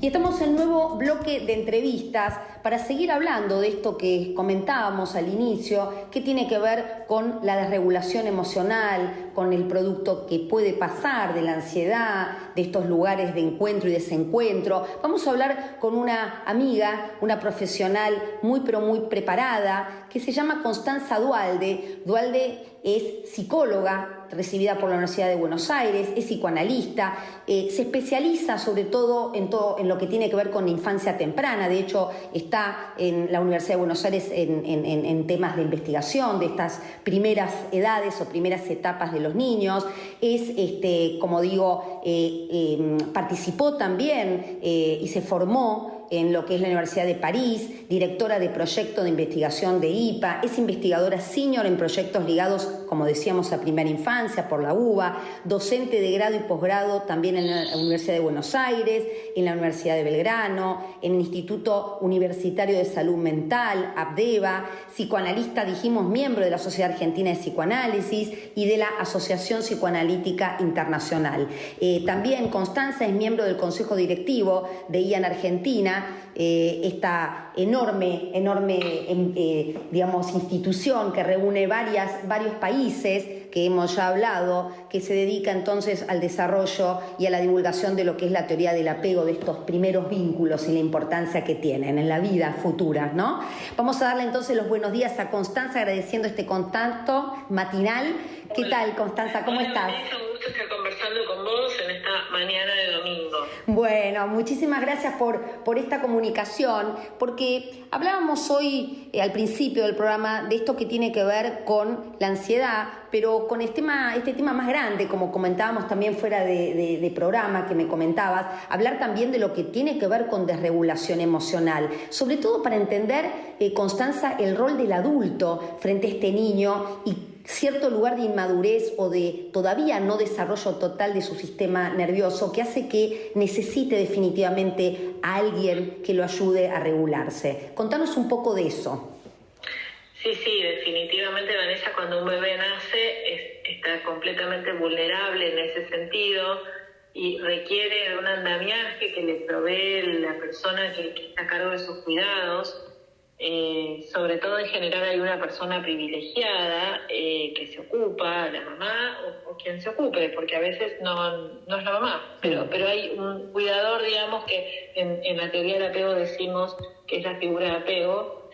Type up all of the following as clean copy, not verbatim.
Y estamos en un nuevo bloque de entrevistas para seguir hablando de esto que comentábamos al inicio, que tiene que ver con la desregulación emocional, con el producto que puede pasar de la ansiedad, de estos lugares de encuentro y desencuentro. Vamos a hablar con una amiga, una profesional muy pero muy preparada, que se llama Constanza Duhalde. Duhalde es psicóloga, recibida por la Universidad de Buenos Aires, es psicoanalista, se especializa sobre todo en lo que tiene que ver con la infancia temprana. De hecho, está en la Universidad de Buenos Aires en temas de investigación de estas primeras edades o primeras etapas de los niños. Es, como digo, participó también y se formó en lo que es la Universidad de París, directora de proyecto de investigación de IPA, es investigadora senior en proyectos ligados, como decíamos, a primera infancia por la UBA, docente de grado y posgrado también en la Universidad de Buenos Aires, en la Universidad de Belgrano, en el Instituto Universitario de Salud Mental, ABDEVA, psicoanalista, dijimos, miembro de la Sociedad Argentina de Psicoanálisis y de la Asociación Psicoanalítica Internacional. También Constanza es miembro del Consejo Directivo de IAN Argentina, esta enorme, digamos, institución que reúne varios países que hemos ya hablado, que se dedica entonces al desarrollo y a la divulgación de lo que es la teoría del apego, de estos primeros vínculos y la importancia que tienen en la vida futura, ¿no? Vamos a darle entonces los buenos días a Constanza, agradeciendo este contacto matinal. ¿Qué tal, Constanza? ¿Cómo estás? Un gusto estar conversando con vos en esta mañana de domingo. Bueno, muchísimas gracias por esta comunicación, porque hablábamos hoy al principio del programa de esto que tiene que ver con la ansiedad, pero con este tema más grande, como comentábamos también fuera de programa, que me comentabas, hablar también de lo que tiene que ver con desregulación emocional, sobre todo para entender, Constanza, el rol del adulto frente a este niño y cierto lugar de inmadurez o de todavía no desarrollo total de su sistema nervioso que hace que necesite definitivamente a alguien que lo ayude a regularse. Contanos un poco de eso. Sí, definitivamente, Vanessa, cuando un bebé nace está completamente vulnerable en ese sentido y requiere de un andamiaje que le provee la persona que está a cargo de sus cuidados. Sobre todo en general hay una persona privilegiada que se ocupa, la mamá o quien se ocupe, porque a veces no es la mamá, pero hay un cuidador, digamos, que en la teoría del apego decimos que es la figura de apego,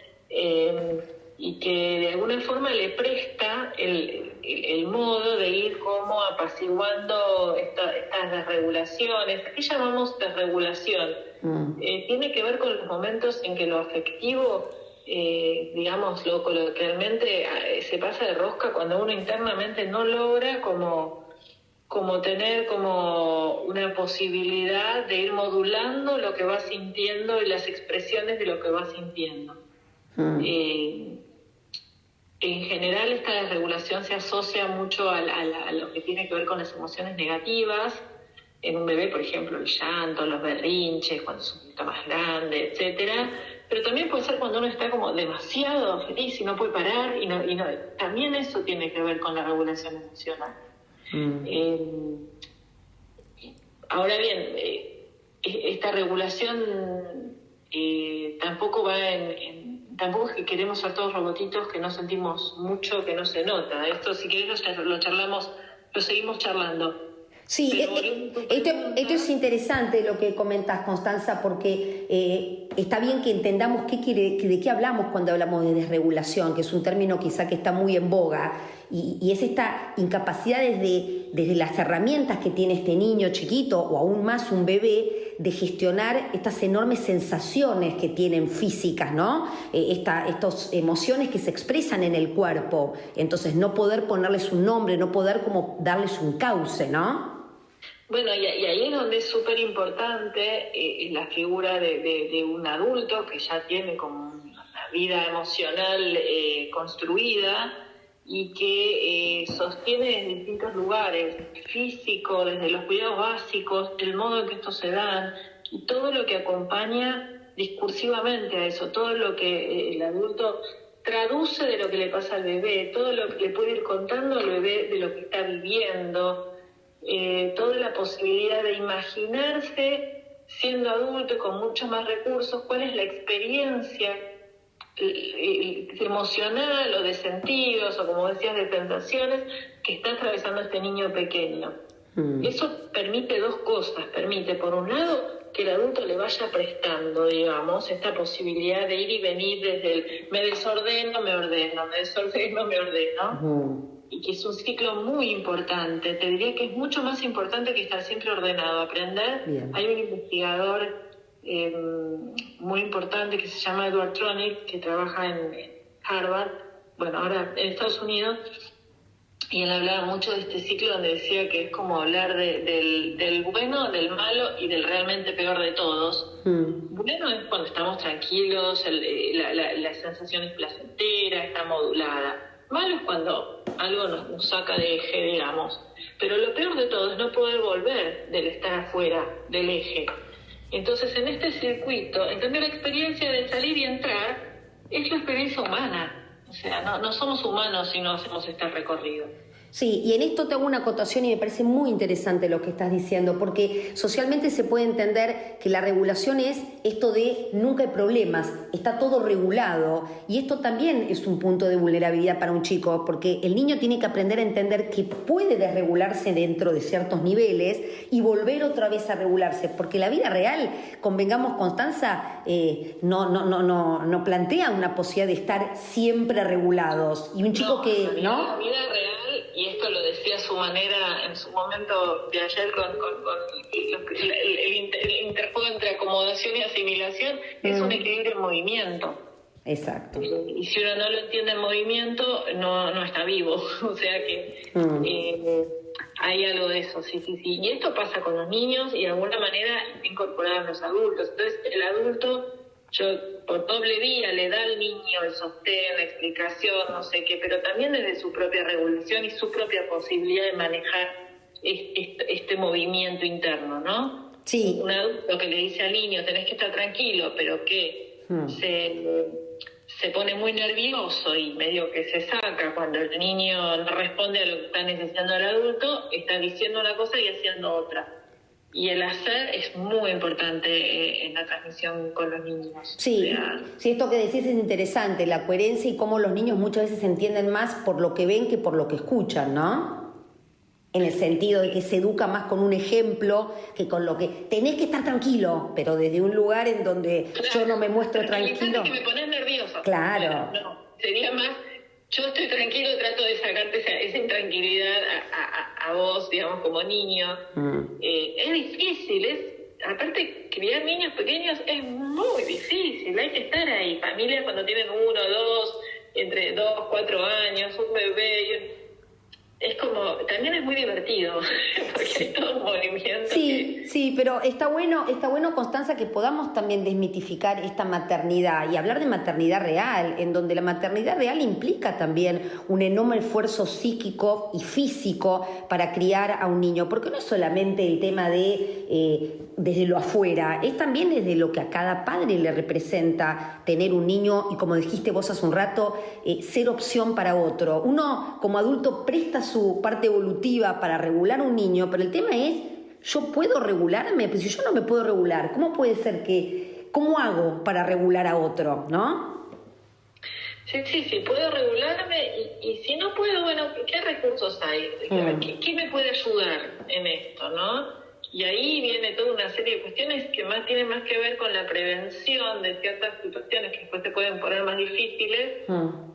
y que de alguna forma le presta el modo de ir como apaciguando estas desregulaciones. ¿Qué llamamos desregulación? Tiene que ver con los momentos en que lo afectivo, digamos, lo coloquialmente, se pasa de rosca cuando uno internamente no logra como tener como una posibilidad de ir modulando lo que va sintiendo y las expresiones de lo que va sintiendo. En general esta desregulación se asocia mucho a lo que tiene que ver con las emociones negativas. En un bebé, por ejemplo, el llanto, los berrinches, cuando es un poquito más grande, etcétera. Pero también puede ser cuando uno está como demasiado feliz y no puede parar. Y no, también eso tiene que ver con la regulación emocional. Ahora bien, esta regulación tampoco va tampoco es que queremos ser todos robotitos, que no sentimos mucho, que no se nota. Esto, si querés, lo charlamos, lo seguimos charlando. Sí, esto es interesante lo que comentas, Constanza, porque está bien que entendamos de qué hablamos cuando hablamos de desregulación, que es un término quizá que está muy en boga, y es esta incapacidad desde las herramientas que tiene este niño chiquito, o aún más un bebé, de gestionar estas enormes sensaciones que tienen físicas, ¿no? Estas emociones que se expresan en el cuerpo, entonces no poder ponerles un nombre, no poder como darles un cauce, ¿no? Bueno, y ahí es donde es súper importante la figura de un adulto que ya tiene como una vida emocional construida y que sostiene en distintos lugares, físico, desde los cuidados básicos, el modo en que estos se dan y todo lo que acompaña discursivamente a eso, todo lo que el adulto traduce de lo que le pasa al bebé, todo lo que le puede ir contando al bebé de lo que está viviendo, toda la posibilidad de imaginarse siendo adulto y con muchos más recursos, cuál es la experiencia emocional o de sentidos, o como decías, de sensaciones que está atravesando este niño pequeño. Eso permite dos cosas. Permite, por un lado, que el adulto le vaya prestando, digamos, esta posibilidad de ir y venir desde el me desordeno, me ordeno, me desordeno, me ordeno. Y que es un ciclo muy importante. Te diría que es mucho más importante que estar siempre ordenado. Aprender. Bien. Hay un investigador muy importante que se llama Edward Tronick, que trabaja en Harvard, bueno, ahora en Estados Unidos, y él hablaba mucho de este ciclo donde decía que es como hablar del bueno, del malo y del realmente peor de todos. Bueno es cuando estamos tranquilos, la sensación es placentera, está modulada. Malo es cuando algo nos saca de eje, digamos. Pero lo peor de todo es no poder volver del estar afuera del eje. Entonces, en este circuito, en cambio, la experiencia de salir y entrar es la experiencia humana. O sea, no somos humanos si no hacemos este recorrido. Sí, y en esto te hago una acotación y me parece muy interesante lo que estás diciendo, porque socialmente se puede entender que la regulación es esto de nunca hay problemas, está todo regulado, y esto también es un punto de vulnerabilidad para un chico, porque el niño tiene que aprender a entender que puede desregularse dentro de ciertos niveles y volver otra vez a regularse, porque la vida real, convengamos, Constanza, no plantea una posibilidad de estar siempre regulados, y un chico que, ¿no? La vida real, y esto lo decía a su manera en su momento de ayer con el interjuego entre acomodación y asimilación, es un equilibrio en movimiento. Exacto. Y si uno no lo entiende en movimiento, no está vivo. O sea que hay algo de eso, sí. Y esto pasa con los niños y de alguna manera está incorporado en los adultos. Entonces el adulto, por doble vía le da al niño el sostén, la explicación, no sé qué, pero también desde su propia regulación y su propia posibilidad de manejar este movimiento interno, ¿no? Sí. Un adulto que le dice al niño, tenés que estar tranquilo, pero que se pone muy nervioso y medio que se saca cuando el niño no responde a lo que está necesitando el adulto, está diciendo una cosa y haciendo otra. Y el hacer es muy importante en la transmisión con los niños. Sí, sí, esto que decís es interesante, la coherencia y cómo los niños muchas veces entienden más por lo que ven que por lo que escuchan, ¿no? En el sentido de que se educa más con un ejemplo que con lo que tenés que estar tranquilo, pero desde un lugar en donde yo no me muestro tranquilo. Que me pones nerviosa. Claro. No, sería más, yo estoy tranquilo, trato de sacarte esa intranquilidad a vos, digamos, como niño. Es difícil, aparte criar niños pequeños es muy difícil, hay que estar ahí. Familias cuando tienen 1, 2, entre 2, 4 años, un bebé, es como, también es muy divertido, porque hay todo un movimiento. Sí, pero está bueno, Constanza, que podamos también desmitificar esta maternidad y hablar de maternidad real, en donde la maternidad real implica también un enorme esfuerzo psíquico y físico para criar a un niño, porque no es solamente el tema de desde lo afuera, es también desde lo que a cada padre le representa tener un niño y, como dijiste vos hace un rato, ser opción para otro. Uno como adulto presta su parte evolutiva para regular a un niño, pero el tema es, ¿yo puedo regularme? Pues si yo no me puedo regular, ¿cómo puede ser cómo hago para regular a otro, no? Sí, puedo regularme y si no puedo, bueno, ¿qué recursos hay? ¿Qué me puede ayudar en esto, no? Y ahí viene toda una serie de cuestiones que tienen más que ver con la prevención de ciertas situaciones que después se pueden poner más difíciles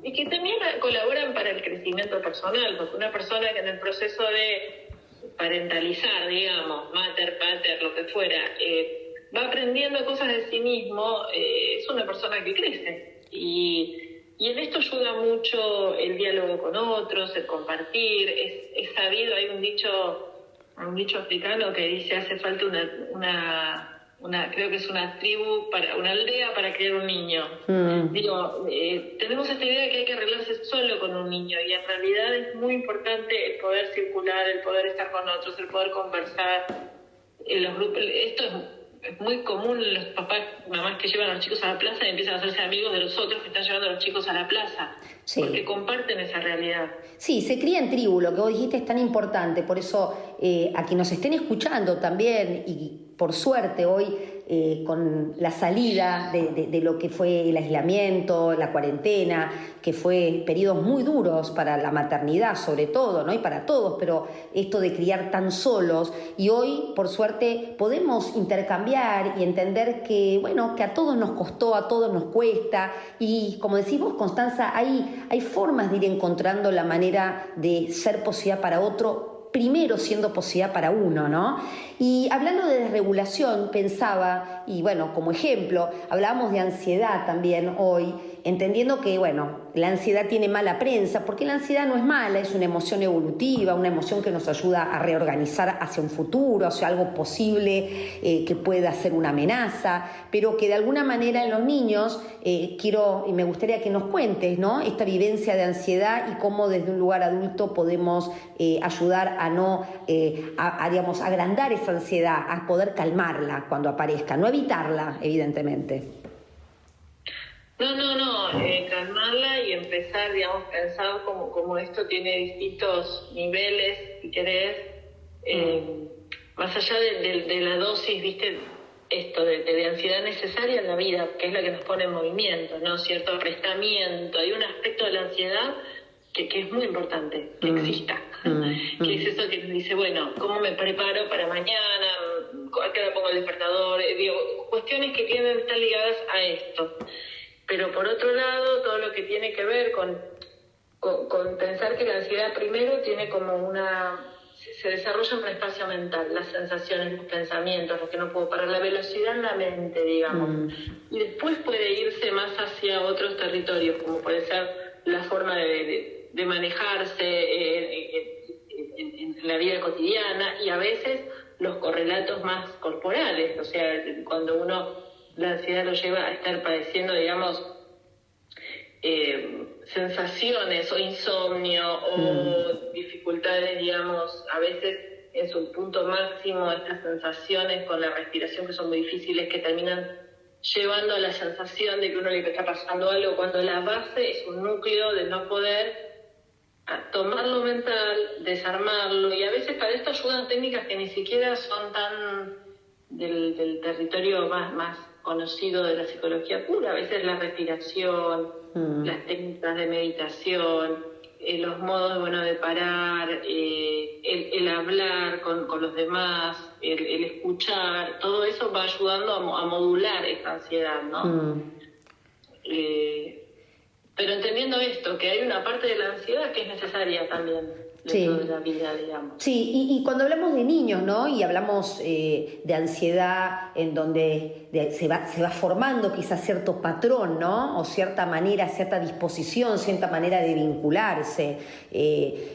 y que también colaboran para el crecimiento personal, porque una persona que en el proceso de parentalizar, digamos, mater, pater, lo que fuera, va aprendiendo cosas de sí mismo, es una persona que crece. Y en esto ayuda mucho el diálogo con otros, el compartir. Es sabido, hay un dicho africano que dice hace falta una creo que es una tribu, una aldea para criar un niño. Digo, tenemos esta idea de que hay que arreglarse solo con un niño y en realidad es muy importante el poder circular, el poder estar con otros, el poder conversar en los grupos. Esto es muy común, los papás, mamás que llevan a los chicos a la plaza y empiezan a hacerse amigos de los otros que están llevando a los chicos a la plaza, porque comparten esa realidad. Sí, se cría en tribu, lo que vos dijiste es tan importante, por eso a quienes nos estén escuchando también y por suerte hoy, con la salida de lo que fue el aislamiento, la cuarentena, que fue periodos muy duros para la maternidad sobre todo, ¿no? Y para todos, pero esto de criar tan solos, y hoy por suerte podemos intercambiar y entender que, bueno, que a todos nos costó, a todos nos cuesta, y como decís vos, Constanza, hay formas de ir encontrando la manera de ser posibilidad para otro, primero siendo posibilidad para uno, ¿no? Y hablando de desregulación, pensaba, y bueno, como ejemplo, hablábamos de ansiedad también hoy, entendiendo que, bueno, la ansiedad tiene mala prensa, porque la ansiedad no es mala, es una emoción evolutiva, una emoción que nos ayuda a reorganizar hacia un futuro, hacia algo posible que pueda ser una amenaza, pero que de alguna manera en los niños, quiero y me gustaría que nos cuentes, ¿no? Esta vivencia de ansiedad y cómo desde un lugar adulto podemos ayudar a no, digamos, agrandar esa ansiedad, a poder calmarla cuando aparezca, no evitarla, evidentemente. No, calmarla y empezar, digamos, pensar como esto tiene distintos niveles, si querés, más allá de la dosis, viste, esto de ansiedad necesaria en la vida, que es la que nos pone en movimiento, ¿no? Cierto aprestamiento, hay un aspecto de la ansiedad que es muy importante, que exista, que es eso que nos dice, bueno, ¿cómo me preparo para mañana? ¿A qué hora pongo el despertador? Digo, cuestiones que tienen estar ligadas a esto. Pero por otro lado, todo lo que tiene que ver con pensar que la ansiedad primero tiene como se desarrolla en un espacio mental, las sensaciones, los pensamientos, lo que no puedo parar, la velocidad en la mente, digamos. Y después puede irse más hacia otros territorios, como puede ser la forma de manejarse en la vida cotidiana, y a veces los correlatos más corporales, o sea, cuando la ansiedad lo lleva a estar padeciendo, digamos, sensaciones o insomnio o dificultades, digamos, a veces en su punto máximo, estas sensaciones con la respiración que son muy difíciles, que terminan llevando a la sensación de que uno le está pasando algo, cuando la base es un núcleo de no poder tomar lo mental, desarmarlo, y a veces para esto ayudan técnicas que ni siquiera son tan del territorio más conocido de la psicología pura, a veces la respiración, las técnicas de meditación, los modos de parar, el hablar con los demás, el escuchar, todo eso va ayudando a modular esta ansiedad, ¿no? Pero entendiendo esto, que hay una parte de la ansiedad que es necesaria también dentro de la vida, digamos. Sí, y cuando hablamos de niños, ¿no? Y hablamos de ansiedad en donde se va formando quizás cierto patrón, ¿no? O cierta manera, cierta disposición, cierta manera de vincularse.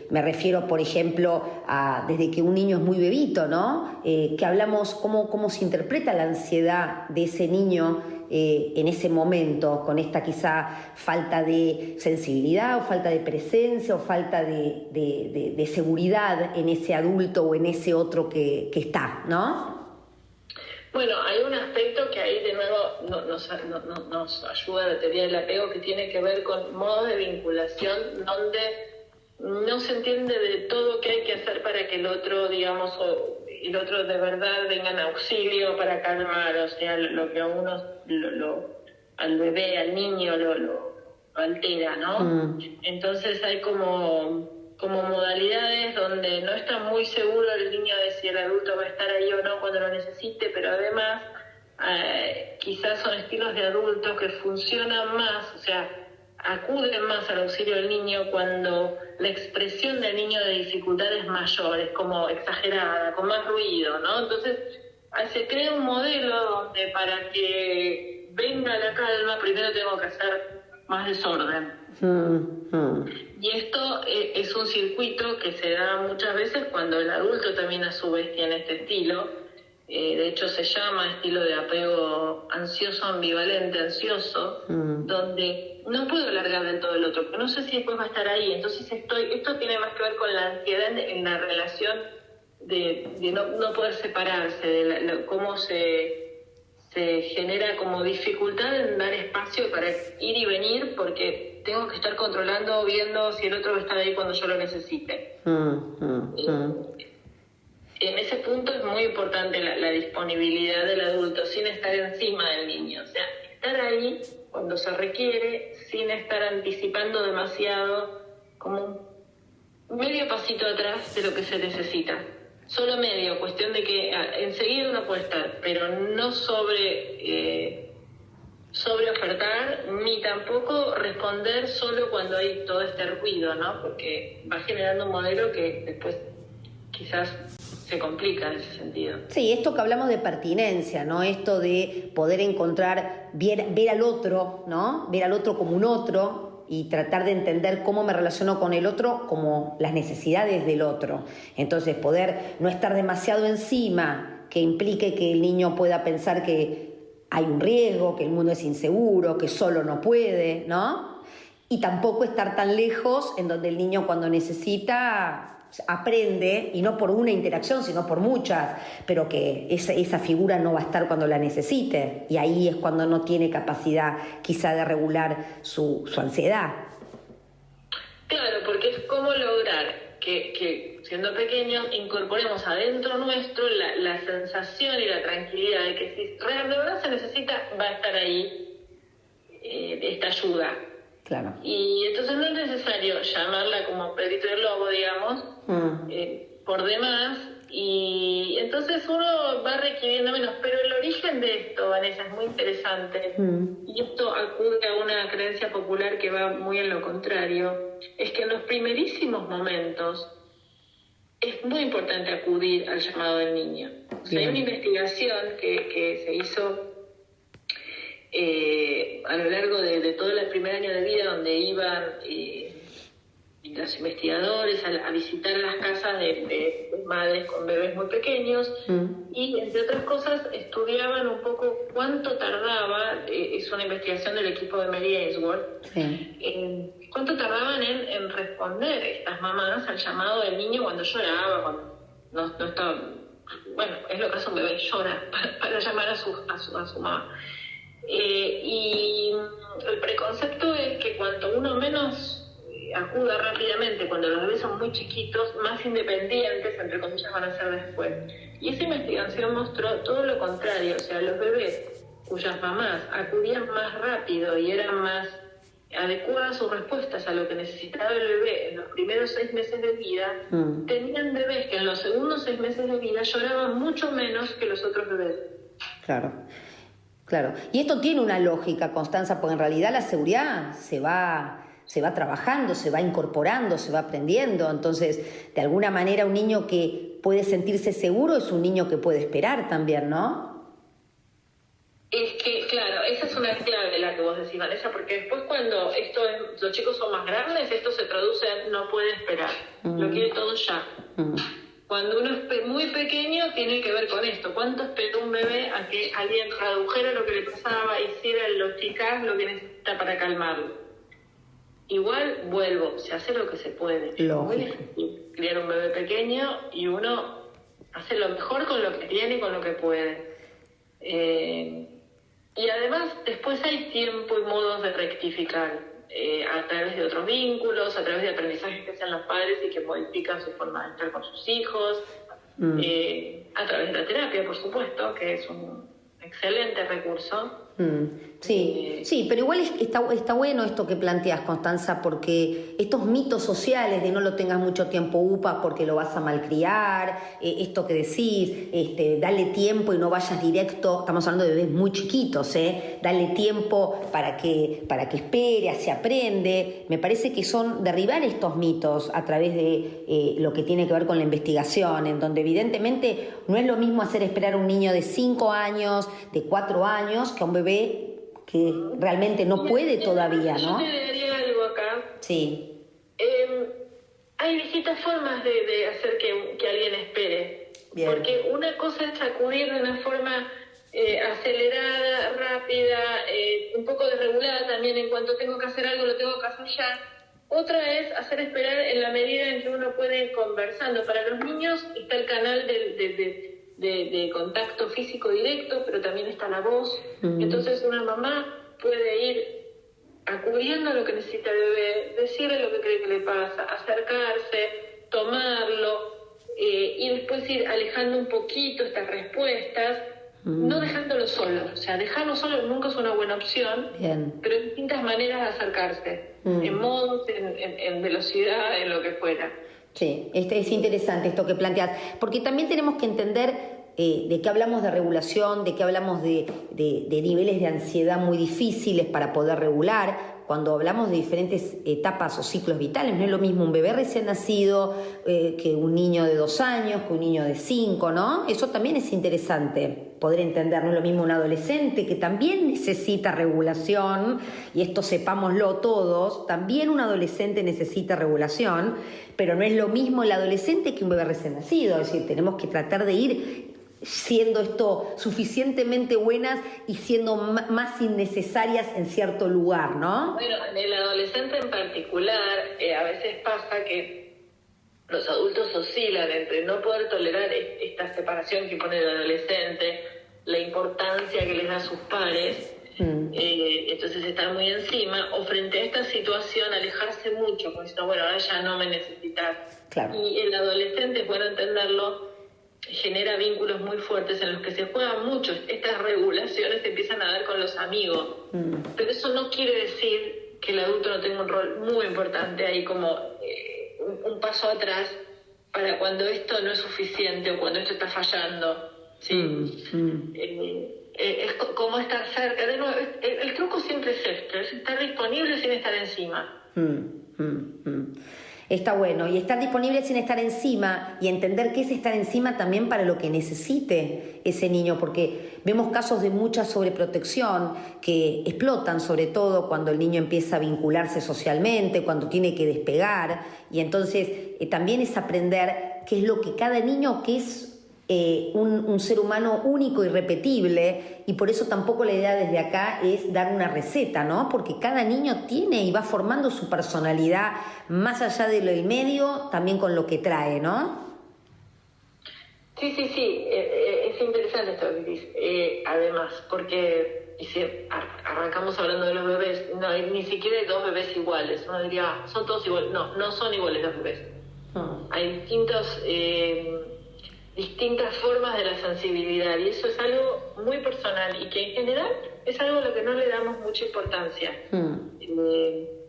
Me refiero, por ejemplo, a desde que un niño es muy bebito, ¿no? Que hablamos cómo se interpreta la ansiedad de ese niño en ese momento, con esta quizá falta de sensibilidad o falta de presencia o falta de seguridad en ese adulto o en ese otro que está, ¿no? Bueno, hay un aspecto que ahí de nuevo nos ayuda la teoría del apego, que tiene que ver con modos de vinculación donde no se entiende de todo qué hay que hacer para que el otro, digamos, el otro de verdad venga en auxilio para calmar, o sea, lo que a uno, al bebé, al niño, lo altera, ¿no? Entonces hay como modalidades donde no está muy seguro el niño de si el adulto va a estar ahí o no cuando lo necesite, pero además quizás son estilos de adultos que funcionan más, o sea, acuden más al auxilio del niño cuando la expresión del niño de dificultades mayores, como exagerada, con más ruido, ¿no? Entonces se crea un modelo donde para que venga la calma primero tengo que hacer más desorden. Y esto es un circuito que se da muchas veces cuando el adulto también a su vez tiene este estilo. De hecho se llama estilo de apego ansioso, ambivalente, ansioso, donde no puedo largar del todo el otro, pero no sé si después va a estar ahí. Entonces esto tiene más que ver con la ansiedad en la relación de no poder separarse, de cómo se genera como dificultad en dar espacio para ir y venir, porque tengo que estar controlando, viendo si el otro va a estar ahí cuando yo lo necesite. En ese punto es muy importante la disponibilidad del adulto, sin estar encima del niño. O sea, estar ahí cuando se requiere, sin estar anticipando demasiado, como un medio pasito atrás de lo que se necesita. Solo medio, cuestión de que enseguida uno puede estar, pero no sobre ofertar, ni tampoco responder solo cuando hay todo este ruido, ¿no? Porque va generando un modelo que después quizás se complica en ese sentido. Sí, esto que hablamos de pertinencia, ¿no? Esto de poder encontrar, ver al otro, ¿no? Ver al otro como un otro y tratar de entender cómo me relaciono con el otro como las necesidades del otro. Entonces, poder no estar demasiado encima, que implique que el niño pueda pensar que hay un riesgo, que el mundo es inseguro, que solo no puede, ¿no? Y tampoco estar tan lejos en donde el niño cuando necesita aprende, y no por una interacción, sino por muchas, pero que esa figura no va a estar cuando la necesite, y ahí es cuando no tiene capacidad quizá de regular su ansiedad. Claro, porque es cómo lograr que siendo pequeños incorporemos adentro nuestro la sensación y la tranquilidad de que si de verdad se necesita, va a estar ahí esta ayuda. Claro. Y entonces no es necesario llamarla como Pedrito el Lobo, digamos, por demás, y entonces uno va requiriendo menos. Pero el origen de esto, Vanessa, es muy interesante, y esto acude a una creencia popular que va muy en lo contrario, es que en los primerísimos momentos es muy importante acudir al llamado del niño. O sea, hay una investigación que se hizo a lo largo de todo el primer año de vida, donde iban los investigadores a visitar las casas de madres con bebés muy pequeños, y entre otras cosas estudiaban un poco cuánto tardaba, es una investigación del equipo de Mary Ainsworth, cuánto tardaban en responder estas mamás al llamado del niño cuando lloraba, cuando no estaba, bueno, es lo que hace un bebé, llora para llamar a su mamá. Y el preconcepto es que cuanto uno menos acuda rápidamente, cuando los bebés son muy chiquitos, más independientes, entre comillas, van a ser después. Y esa investigación mostró todo lo contrario. O sea, los bebés cuyas mamás acudían más rápido y eran más adecuadas sus respuestas a lo que necesitaba el bebé en los primeros 6 meses de vida, tenían bebés que en los segundos 6 meses de vida lloraban mucho menos que los otros bebés. Claro. Claro, y esto tiene una lógica, Constanza, porque en realidad la seguridad se va trabajando, se va incorporando, se va aprendiendo. Entonces, de alguna manera, un niño que puede sentirse seguro es un niño que puede esperar también, ¿no? Es que, claro, esa es una clave la que vos decís, Vanessa, porque después cuando los chicos son más grandes, esto se traduce en no puede esperar, lo quiere todo ya. Cuando uno es muy pequeño, tiene que ver con esto. ¿Cuánto esperó un bebé a que alguien tradujera lo que le pasaba, hiciera lo chicas lo que necesita para calmarlo? Igual, vuelvo, se hace lo que se puede. Lógico. Muy difícil criar un bebé pequeño y uno hace lo mejor con lo que tiene y con lo que puede. Y además, después hay tiempo y modos de rectificar. A través de otros vínculos, a través de aprendizajes que hacen los padres y que modifican su forma de estar con sus hijos, a través de la terapia, por supuesto, que es un excelente recurso. Sí, pero igual está bueno esto que planteas, Constanza, porque estos mitos sociales de no lo tengas mucho tiempo UPA porque lo vas a malcriar, esto que decís, dale tiempo y no vayas directo, estamos hablando de bebés muy chiquitos, dale tiempo para que espere, así aprende. Me parece que son derribar estos mitos a través de lo que tiene que ver con la investigación, en donde evidentemente no es lo mismo hacer esperar a un niño de 5 años, de 4 años, que a un bebé que realmente no puede todavía, ¿no? Yo te diría algo acá. Sí. Hay distintas formas de hacer que alguien espere. Bien. Porque una cosa es acudir de una forma acelerada, rápida, un poco desregulada también. En cuanto tengo que hacer algo, lo tengo que hacer ya. Otra es hacer esperar en la medida en que uno puede ir conversando. Para los niños está el canal de contacto físico directo, pero también está la voz. Entonces una mamá puede ir acudiendo a lo que necesita el bebé, decirle lo que cree que le pasa, acercarse, tomarlo, y después ir alejando un poquito estas respuestas, no dejándolo solo. O sea, dejarlo solo nunca es una buena opción, Bien. pero hay distintas maneras de acercarse, en modos, en velocidad, en lo que fuera. Sí, es interesante esto que planteas, porque también tenemos que entender de qué hablamos de regulación, de qué hablamos de niveles de ansiedad muy difíciles para poder regular. Cuando hablamos de diferentes etapas o ciclos vitales, no es lo mismo un bebé recién nacido que un niño de 2 años, que un niño de 5, ¿no? Eso también es interesante poder entender. No es lo mismo un adolescente que también necesita regulación, y esto sepámoslo todos, también un adolescente necesita regulación, pero no es lo mismo el adolescente que un bebé recién nacido. Es decir, tenemos que tratar de ir siendo esto suficientemente buenas y siendo más innecesarias en cierto lugar, ¿no? Bueno, en el adolescente en particular, a veces pasa que los adultos oscilan entre no poder tolerar esta separación que pone el adolescente, la importancia que les da a sus pares, entonces estar muy encima, o frente a esta situación alejarse mucho, como diciendo, bueno, ahora ya no me necesitas. Claro. Y el adolescente, es bueno entenderlo, genera vínculos muy fuertes en los que se juegan mucho. Estas regulaciones se empiezan a dar con los amigos. Pero eso no quiere decir que el adulto no tenga un rol muy importante ahí, como un paso atrás para cuando esto no es suficiente o cuando esto está fallando. ¿Sí? Es como estar cerca. De nuevo, el truco siempre es esto, es estar disponible sin estar encima. Está bueno, y estar disponible sin estar encima, y entender qué es estar encima también para lo que necesite ese niño, porque vemos casos de mucha sobreprotección que explotan, sobre todo cuando el niño empieza a vincularse socialmente, cuando tiene que despegar, y entonces también es aprender qué es lo que cada niño, que es un ser humano único y repetible, y por eso tampoco la idea desde acá es dar una receta, ¿no? Porque cada niño tiene y va formando su personalidad más allá de lo del medio, también con lo que trae, ¿no? Sí, es interesante esto que dices, además, porque y si arrancamos hablando de los bebés, no hay ni siquiera hay 2 bebés iguales. Uno diría, son todos iguales. No son iguales los bebés. Hay distintas formas de la sensibilidad, y eso es algo muy personal y que en general es algo a lo que no le damos mucha importancia.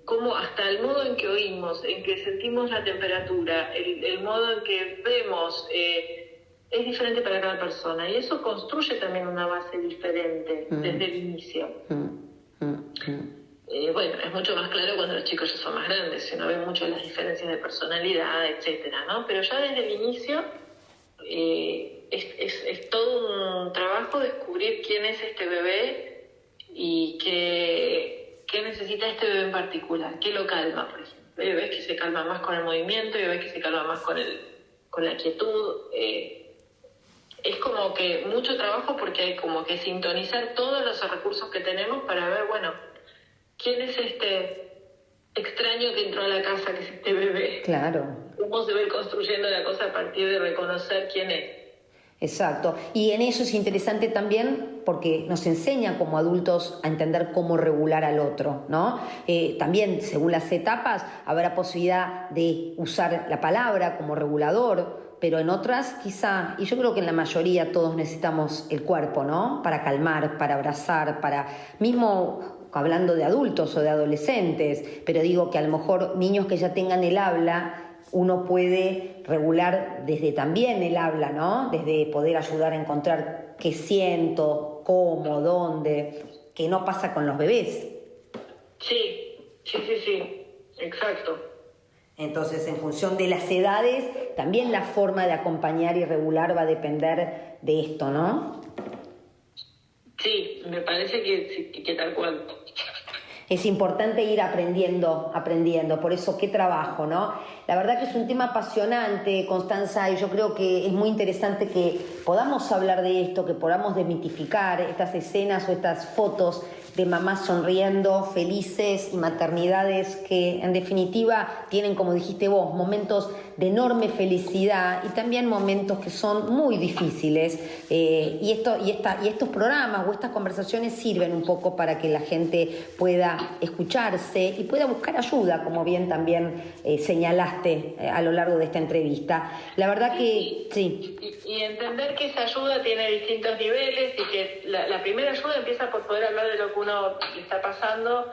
Como hasta el modo en que oímos, en que sentimos la temperatura, el modo en que vemos, es diferente para cada persona, y eso construye también una base diferente desde el inicio. Bueno, es mucho más claro cuando los chicos ya son más grandes, uno ve mucho las diferencias de personalidad, etcétera, ¿no? Pero ya desde el inicio es todo un trabajo descubrir quién es este bebé y qué necesita este bebé en particular, qué lo calma, por ejemplo. Hay bebés que se calman más con el movimiento, hay bebés que se calman más con la quietud. Es como que mucho trabajo, porque hay como que sintonizar todos los recursos que tenemos para ver, bueno, quién es este extraño que entró a la casa, que es este bebé. Claro. Cómo se va a ir construyendo la cosa a partir de reconocer quién es. Exacto. Y en eso es interesante también porque nos enseña como adultos a entender cómo regular al otro, ¿no? También, según las etapas, habrá posibilidad de usar la palabra como regulador, pero en otras quizá, y yo creo que en la mayoría todos necesitamos el cuerpo, ¿no? Para calmar, para abrazar, para mismo hablando de adultos o de adolescentes, pero digo que a lo mejor niños que ya tengan el habla, uno puede regular desde también el habla, ¿no? Desde poder ayudar a encontrar qué siento, cómo, dónde, que no pasa con los bebés. Sí, exacto. Entonces, en función de las edades, también la forma de acompañar y regular va a depender de esto, ¿no? Sí, me parece que tal cual. Es importante ir aprendiendo, por eso qué trabajo, ¿no? La verdad que es un tema apasionante, Constanza, y yo creo que es muy interesante que podamos hablar de esto, que podamos demitificar estas escenas o estas fotos de mamás sonriendo, felices y maternidades que en definitiva tienen, como dijiste vos, momentos de enorme felicidad y también momentos que son muy difíciles, y estos programas o estas conversaciones sirven un poco para que la gente pueda escucharse y pueda buscar ayuda, como bien también señalaste a lo largo de esta entrevista. La verdad que sí. Y entender que esa ayuda tiene distintos niveles y que la primera ayuda empieza por poder hablar de lo que uno le está pasando,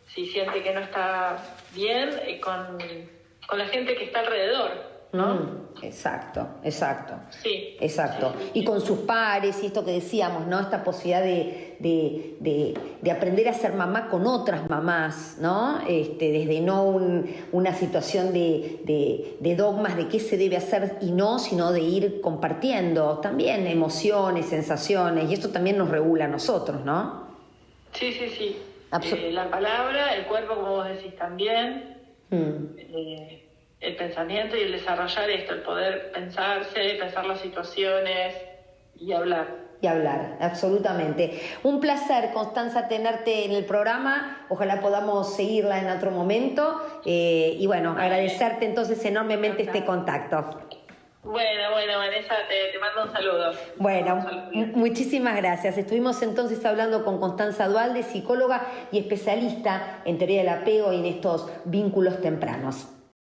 si siente que no está bien, con la gente que está alrededor, ¿no? Exacto. Sí. Exacto. Sí. Y con sus pares, y esto que decíamos, ¿no? Esta posibilidad de aprender a ser mamá con otras mamás, ¿no? Desde no una situación de dogmas de qué se debe hacer y no, sino de ir compartiendo también emociones, sensaciones, y esto también nos regula a nosotros, ¿no? Sí. La palabra, el cuerpo, como vos decís también, el pensamiento y el desarrollar esto, el poder pensar las situaciones y hablar. Absolutamente. Un placer, Constanza, tenerte en el programa. Ojalá podamos seguirla en otro momento. Y bueno, agradecerte entonces enormemente este contacto. Bueno, Vanessa, te mando un saludo. Bueno, muchísimas gracias. Estuvimos entonces hablando con Constanza Duhalde, psicóloga y especialista en teoría del apego y en estos vínculos tempranos.